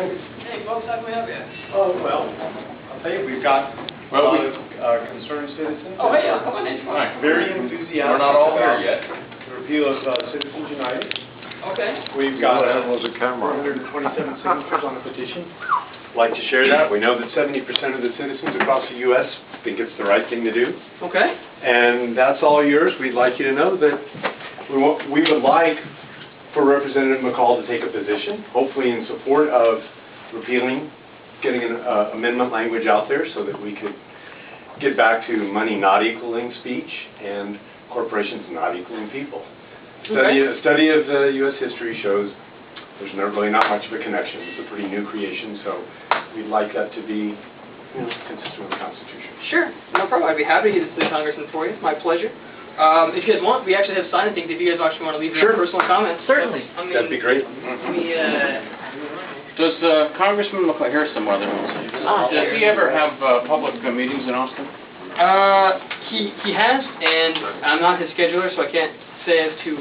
Hey, folks, how can we help you? Oh, well, I'll tell you, we've got a lot of concerned citizens. Oh, hey, come on in. Very enthusiastic. We're not all there yet. The repeal of Citizens United. Okay. We've got was a camera. 427 signatures on the petition. Like to share that. We know that 70% of the citizens across the U.S. think it's the right thing to do. Okay. And that's all yours. We'd like you to know that we would like for Representative McCaul to take a position, hopefully in support of repealing, getting an amendment language out there so that we could get back to money not equaling speech and corporations not equaling people. A study of the U.S. history shows there's really not much of a connection. It's a pretty new creation, so we'd like that to be consistent with the Constitution. Sure, no problem. I'd be happy to get this to the Congressman for you. My pleasure. If you guys want, we actually have signing things if you guys actually want to leave your personal comments. Certainly. I mean, That'd be great. Does Congressman McCaul, here's some other ones. Does he ever have public meetings in Austin? He has, and I'm not his scheduler, so I can't say as to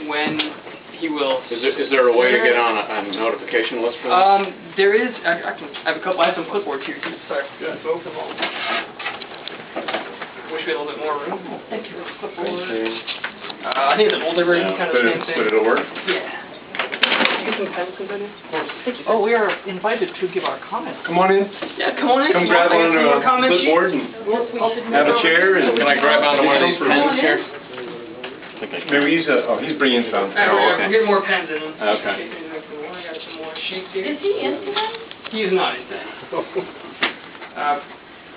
when he will. Is there a way to get on a notification list for that? There is. I have a couple. I have some clipboards here too. Sorry, move them all. Wish we had a little bit more room. Thank you for the clipboard. I think it's an older version, kind of the same thing. But it'll work? Yeah. Get some pens, somebody. Oh, we are invited to give our comments. Come on in. Yeah, come on in. Come grab on a clipboard and have a chair. And Can I grab onto one of these pens here? Maybe he's bringing some. We're getting more pens in. Okay. I got some more sheets here. Is he in today? He is not in today.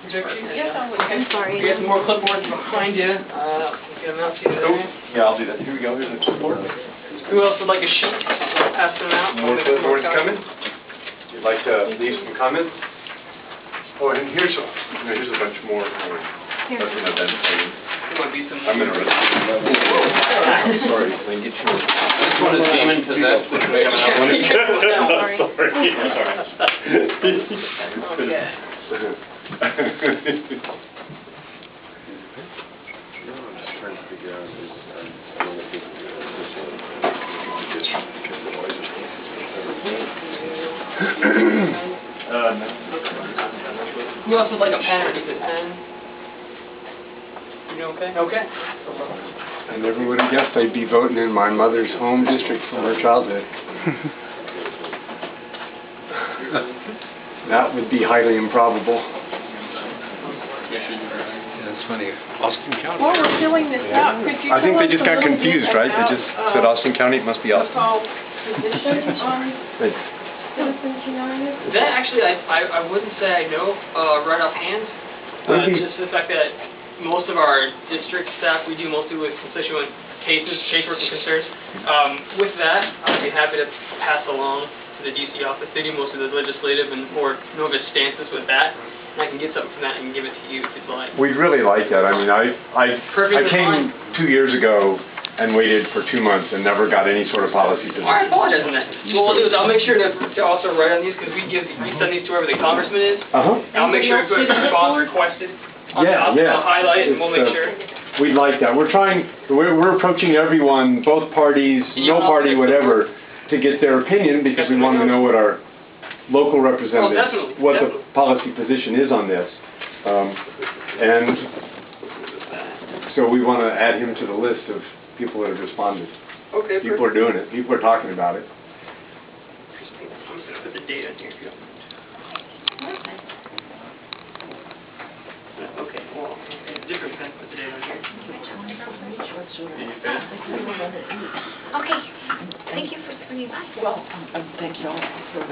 Yes, I'm sorry. We got some more clipboards behind you. Get them out to you there. Yeah, I'll do that. Here we go. Here's the clipboard. Who else would like a sheet? I'll pass them out. More clipboards coming. You'd like to leave some comments? Oh, and here's a bunch more. That's an identifier. I'm going to risk it. Sorry, let me get you. This one is demon possessed. Which we have another one. Okay. Who else would like a pen or needs a pen? You okay? Okay. I never would have guessed I'd be voting in my mother's home district from her childhood. That would be highly improbable. That's funny. Austin County. While we're filling this out, could you I think they tell just us a got little confused, bit right? They just about, said Austin County, it must be Austin. McCaul's position on But Citizens United? That actually, I wouldn't say I know right offhand. Just the fact that most of our district staff, we do mostly with constituent cases, casework and concerns. With that, I'd be happy to pass along to the DC office. They do most of the legislative and more Nova stances with that. And I can get something from that and give it to you if you'd like. we'd really like that. I mean, I came 2 years ago and waited for 2 months and never got any sort of policy position. I apologize on that. What we'll do is I'll make sure to also write on these because we send these to wherever the congressman is. I'll make sure to put a response requested. I'll highlight it and we'll make sure. We'd like that. We're approaching everyone, both parties, no party, whatever, to get their opinion because we want to know what our local representatives, what the policy position is on this. And so we want to add him to the list of people that have responded. Okay, people are doing it. People are talking about it. I'm just going to put the date in here if you don't mind. Okay, well, different pen, put the date on here. Okay, thank you for bringing us. Well, thank you all for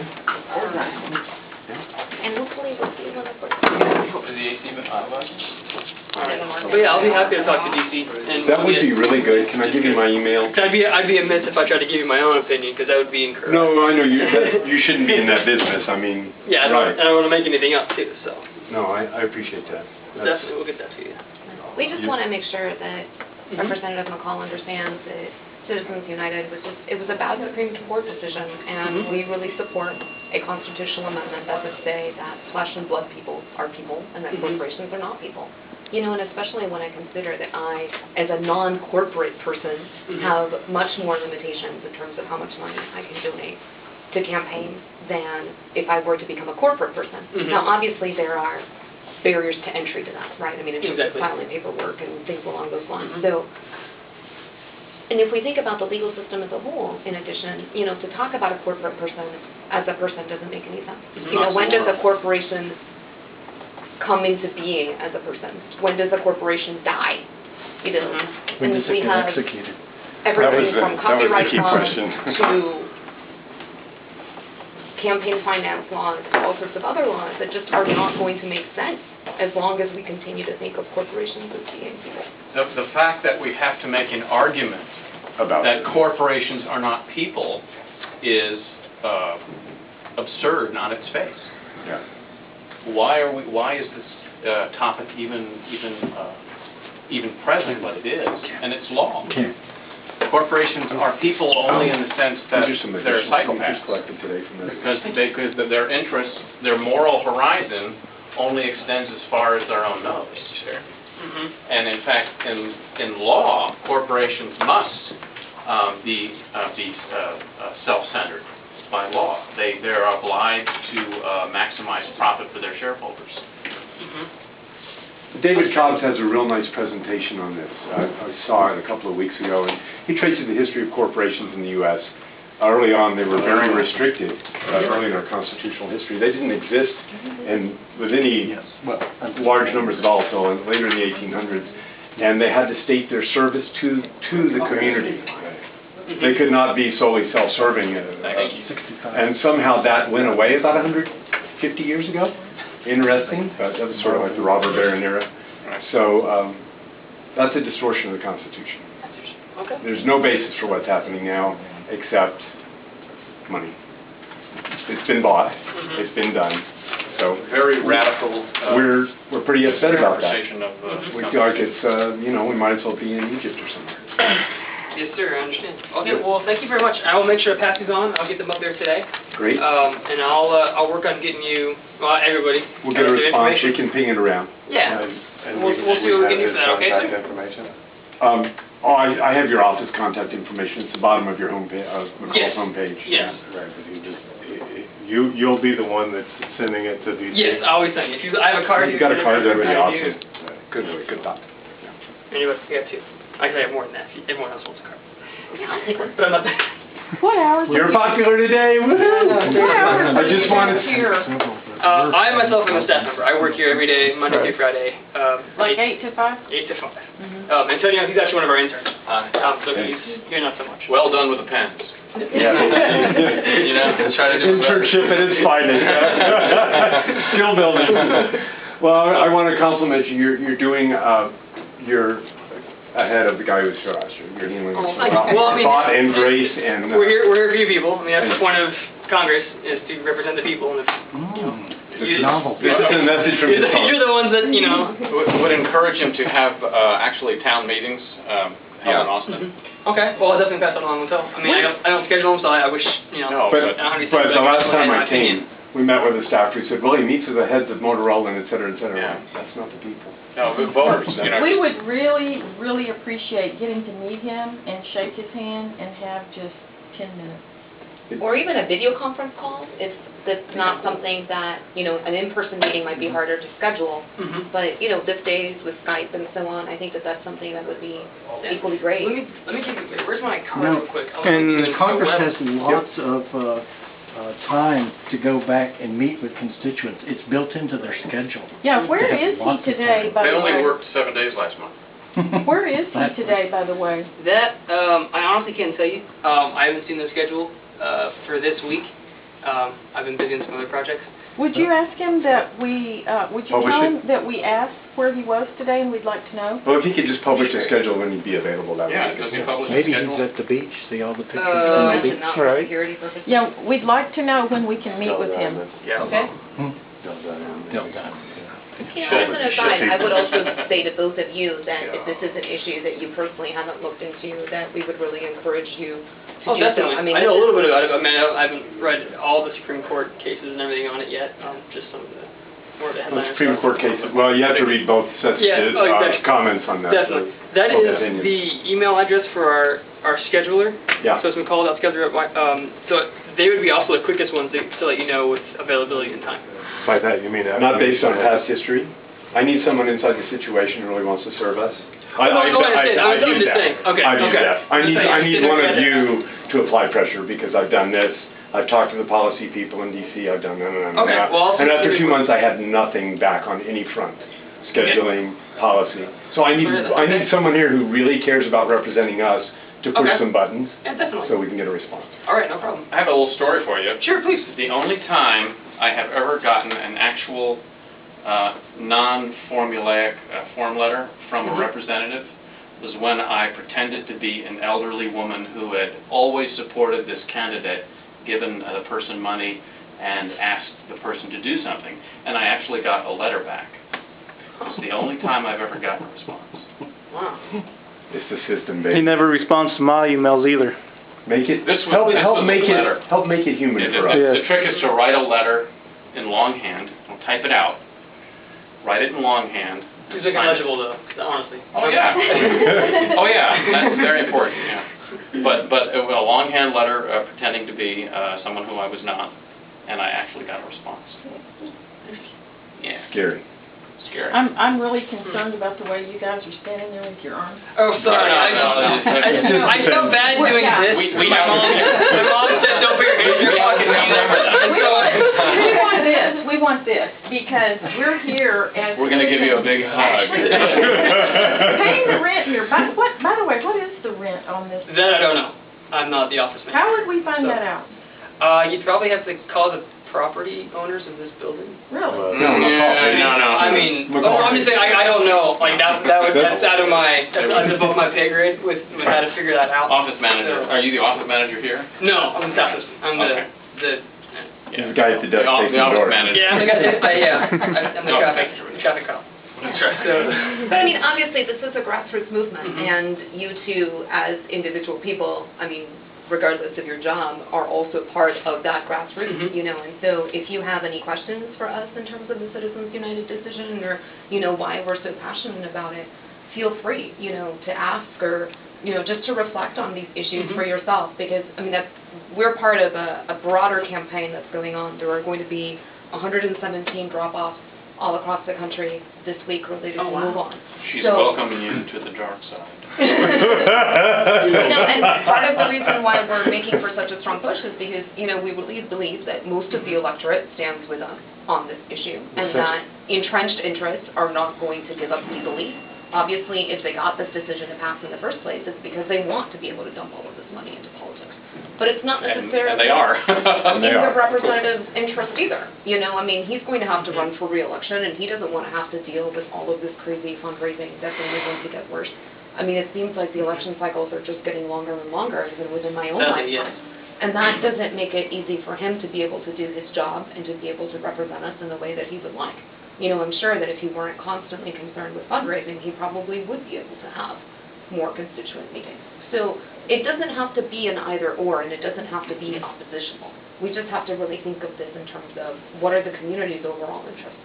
organizing. And hopefully we'll see one of us. Is the AC been hot about? But yeah, I'll be happy to talk to DC. And That would be really good. Can I give you my email? I'd be amiss if I tried to give you my own opinion because that would be incorrect. No, I know you shouldn't be in that business. I mean, yeah, I don't want to make anything up too, so. No, I appreciate that. Definitely, we'll get that to you. We just want to make sure that Representative McCaul understands that Citizens United it was a bad Supreme Court decision, and we really support a constitutional amendment that would say that flesh and blood people are people, and that corporations are not people. You know, and especially when I consider that I, as a non-corporate person, have much more limitations in terms of how much money I can donate to campaign than if I were to become a corporate person. Mhm. Now, obviously, there are barriers to entry to that, right? I mean, in terms of Exactly. filing paperwork and things along those lines. Mhm. So, and if we think about the legal system as a whole, in addition, you know, to talk about a corporate person as a person doesn't make any sense. Mhm. You know, when does a corporation come into being as a person? When does a corporation die? You know, Mhm. When and does we it get have executed? everything from copyright key laws question. to campaign finance laws, all sorts of other laws that just are not going to make sense as long as we continue to think of corporations as being people. The fact that we have to make an argument About that it. corporations are not people is absurd on its face. Yeah. Why is this topic even present? But it is, and it's law. Can't. Corporations are people only in the sense that These are some they're additional features psychopaths. collected today from this. Because their interests, their moral horizon only extends as far as their own nose. Mhm. And in fact, in law, corporations must be self-centered by law. They're obliged to maximize profit for their shareholders. Mhm. David Cobbs has a real nice presentation on this. I saw it a couple of weeks ago, and he traces the history of corporations in the U.S. Early on, they were very restricted. Early in our constitutional history, they didn't exist with any large numbers at all until later in the 1800s, and they had to state their service to the community. They could not be solely self-serving, and somehow that went away about 150 years ago. Interesting. That was sort of like the robber baron era. So that's a distortion of the Constitution. Okay. There's no basis for what's happening now except money. It's been bought. It's been done. So Very radical. we're pretty upset about that. interpretation of We feel like it's we might as well be in Egypt or somewhere. Yes, sir, I understand. Okay, well, thank you very much. I will make sure I pass these on. I'll get them up there today. Great. And I'll work on getting you, well, everybody. We'll get a their response. information. We can ping it around. Yeah. And We'll see what we can do for that, okay, sir? Contact information? I have your office contact information. It's the bottom of your homepage, McCaul's Yes. homepage. Yes. Right, but you'll be the one that's sending it to these. Yes, I always send you. I have a card. You got a card, that'd be I do. awesome. Good thought. Anybody, yeah, two. I can have more than that. Everyone else wants a card. Yeah, I'll take one. But I'm not that. What hours? You're popular today. Woohoo! What hours I do you just wanted get here? I myself am a staff member. I work here every day, Monday through Friday. Like 8 to 5? 8 to 5. Antonio, he's actually one of our interns. Tom, so you're not so much. Well done with the pens. Yeah. You know, try to do it better. Internship at its finest. Skill building. Well, I want to compliment you. You're doing. You're ahead of the guy who was here last year. You're handling this thank you. Well, I mean, thought and grace and. We're here for you people. I mean, that's the point of Congress, is to represent the people. And if, It's novel. This is a message from the top. you're the ones that, you know. Would encourage him to have actually town meetings held in Austin. Okay, well, I'll definitely pass that along with Phil. I mean, I don't schedule them, so I wish, you know. No, But, I don't know how many but times the I last can time say I my opinion. came, we met with the staff. We said, well, he meets with the heads of Motorola and et cetera, et cetera. Yeah. That's not the people. No, the voters, you know. We would really, really appreciate getting to meet him and shake his hand and have just 10 minutes. Or even a video conference call, if that's not something that, you know, an in-person meeting might be harder to schedule. Mhm. But, you know, these days with Skype and so on, I think that that's something that would be equally great. Let me give you, where's my card No, real quick? I'll give you and the Congress web. has lots of time to go back and meet with constituents. It's built into their schedule. Yeah, where They have is lots he of today, time. by They the only way? worked 7 days last month. Where is he today, by the way? That, I honestly can't tell you. I haven't seen the schedule for this week. I've been busy on some other projects. Would you ask him that we, would you Publish tell it. him that we asked where he was today and we'd like to know? Well, if he could just publish a schedule when he'd be available, that Yeah, would be does good. he publish a Maybe schedule? he's at the beach, see all the pictures Uh, from the Mention beach. not for security purposes. Yeah, we'd like to know when we can meet with him. Yeah. Okay? Del Don. You know, as an aside, I would also say to both of you that if this is an issue that you personally haven't looked into, that we would really encourage you to Oh, do so. definitely. I know a little bit about it, but I mean, I haven't read all the Supreme Court cases and everything on it yet. Just some of the more of the Well, headlines. Supreme Court cases, well, you have to read both sets Yeah, of exactly. comments on that. Definitely. That both is opinions. the email address for our scheduler. Yeah. So it's McCaul.scheduler. So they would be also the quickest ones to let you know with availability and time. By that, you mean that? Not based on past history. I need someone inside the situation who really wants to serve us. I I'm do just that. saying. Okay, I do okay. that. I need one of you to apply pressure because I've done this. I've talked to the policy people in DC. I've done that. Okay, well, and after 2 months, I had nothing back on any front. Scheduling, policy. So I need someone here who really cares about representing us to push some buttons Yeah, definitely. so we can get a response. All right, no problem. I have a little story for you. Sure, please. The only time I have ever gotten an actual non-formulaic form letter from a representative was when I pretended to be an elderly woman who had always supported this candidate, given the person money, and asked the person to do something. And I actually got a letter back. It's the only time I've ever gotten a response. Wow. It's the system, He baby. never responds to my emails either. Make it This was help make a letter. it help make it human for us. The trick is to write a letter in longhand. Don't type it out. Write it in longhand. It's like illegible though, honestly. Oh yeah. Oh yeah. That's very important. Yeah. But a longhand letter pretending to be someone who I was not, and I actually got a response. Yeah. Scary. Scary. I'm really concerned about the way you guys are standing there with your arms. Oh, sorry. I felt bad doing this. We my mom said, "Don't be your hands in your pocket." We want this, because we're here as... We're going to give you a big hug. Paying the rent here. By the way, what is the rent on this? That I don't know. I'm not the office manager. How would we find that out? You'd probably have to call the property owners of this building. Really? No. I mean, I'm just saying, I don't know. Like that's out of my, that's above my pay grade with how to figure that out. Office manager. Are you the office manager here? No, I'm the staff assistant. I'm the He's the guy at the desk taking the office doors. manager. Yeah, I'm the traffic cop. That's right. But I mean, obviously, this is a grassroots movement, and you two, as individual people, I mean, regardless of your job, are also part of that grassroots, you know, and so if you have any questions for us in terms of the Citizens United decision, or, you know, why we're so passionate about it, feel free, you know, to ask, or, you know, just to reflect on these issues for yourself, because, I mean, we're part of a broader campaign that's going on. There are going to be 117 drop-offs all across the country this week related to MoveOn. She's welcoming you to the dark side. And part of the reason why we're making for such a strong push is because, you know, we really believe that most of the electorate stands with us on this issue, and that entrenched interests are not going to give up easily. Obviously, if they got this decision to pass in the first place, it's because they want to be able to dump all of this money into politics. But it's not necessarily And they are. in the representative's interest either. You know, I mean, he's going to have to run for re-election, and he doesn't want to have to deal with all of this crazy fundraising that's only going to get worse. I mean, it seems like the election cycles are just getting longer and longer, even within my own lifetime. And that doesn't make it easy for him to be able to do his job and to be able to represent us in the way that he would like. You know, I'm sure that if he weren't constantly concerned with fundraising, he probably would be able to have more constituent meetings. So it doesn't have to be an either-or, and it doesn't have to be oppositional. We just have to really think of this in terms of what are the community's overall interests.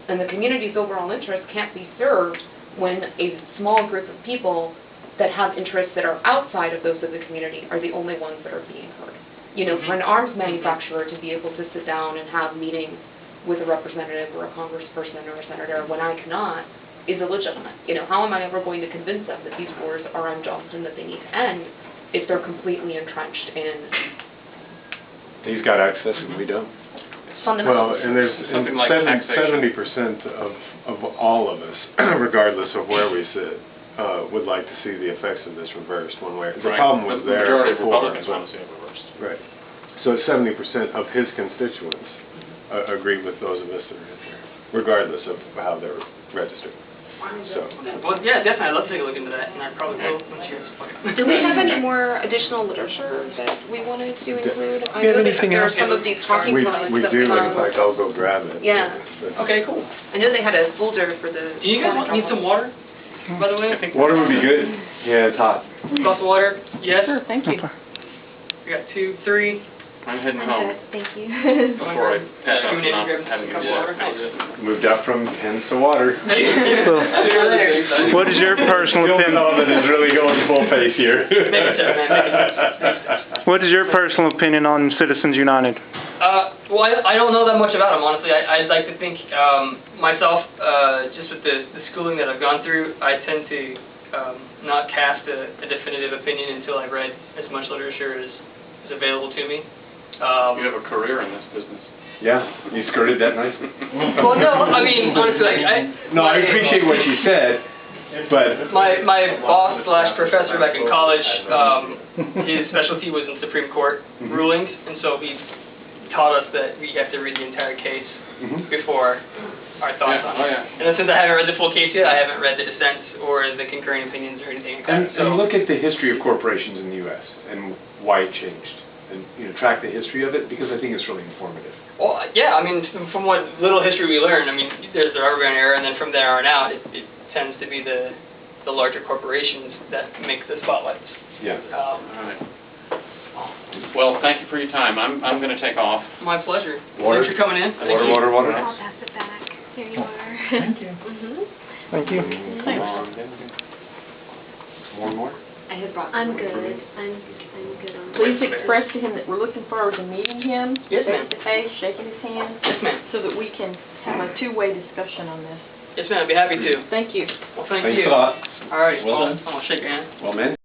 And the community's overall interests can't be served when a small group of people that have interests that are outside of those of the community are the only ones that are being heard. You know, for an arms manufacturer to be able to sit down and have meetings with a representative or a congressperson or a senator when I cannot is illegitimate. You know, how am I ever going to convince them that these wars are unjust and that they need to end if they're completely entrenched in He's got access and we don't. Well, and there's Something like 70% of all of us, regardless of where we sit, would like to see the effects of this reversed one way. The problem was there The majority of before. Republicans want to see it reversed. Right. So 70% of his constituents agree with those of us that are in here, regardless of how they're registered. So. Well, yeah, definitely. I'd love to take a look into that, and I probably will once you guys Do we have any more additional literature that we wanted to include? I Do you have know that anything there are else? some of these talking We points that do, in found. fact, I'll go grab it. Yeah. Okay, cool. I know they had a folder for the... Do you guys need some water, by the way? Water would be good. Yeah, it's hot. Glass of water? Yes? Sure, thank you. We got 2, 3. I'm heading home Thank you. before I pass You out need to not grab having some a water? water. Moved up from pens to water. What is your personal Skill opinion? development is really going full pace here. Make it so, man, make it so. What is your personal opinion on Citizens United? Well, I don't know that much about them, honestly. I'd like to think myself, just with the schooling that I've gone through, I tend to not cast a definitive opinion until I've read as much literature as is available to me. You have a career in this business. Yeah, you skirted that nicely. Well, no, I mean, honestly, I appreciate what you said, but... My boss / professor back in college, his specialty was in Supreme Court rulings, and so he taught us that we have to read the entire case before our thoughts on it. And since I haven't read the full case yet, I haven't read the dissents or the concurring opinions or anything like that. And look at the history of corporations in the U.S. and why it changed. And track the history of it, because I think it's really informative. Well, yeah, I mean, from what little history we learned, I mean, there's the rubber band era, and then from there on out, it tends to be the larger corporations that make the spotlights. Yeah. All right. Well, thank you for your time. I'm going to take off. My pleasure. Water. Thanks for coming in. Water. I'll pass it back. Here you are. Thank you. Thank you. More? I'm good. I'm good on Please express to him that we're looking forward to meeting him Yes, ma'am. face to face, shaking his hand, Yes, ma'am. so that we can have a two-way discussion on this. Yes, ma'am. I'd be happy to. Thank you. Well, thank Thanks you. a lot. All right. Well I'll done. shake your hand. Well, man.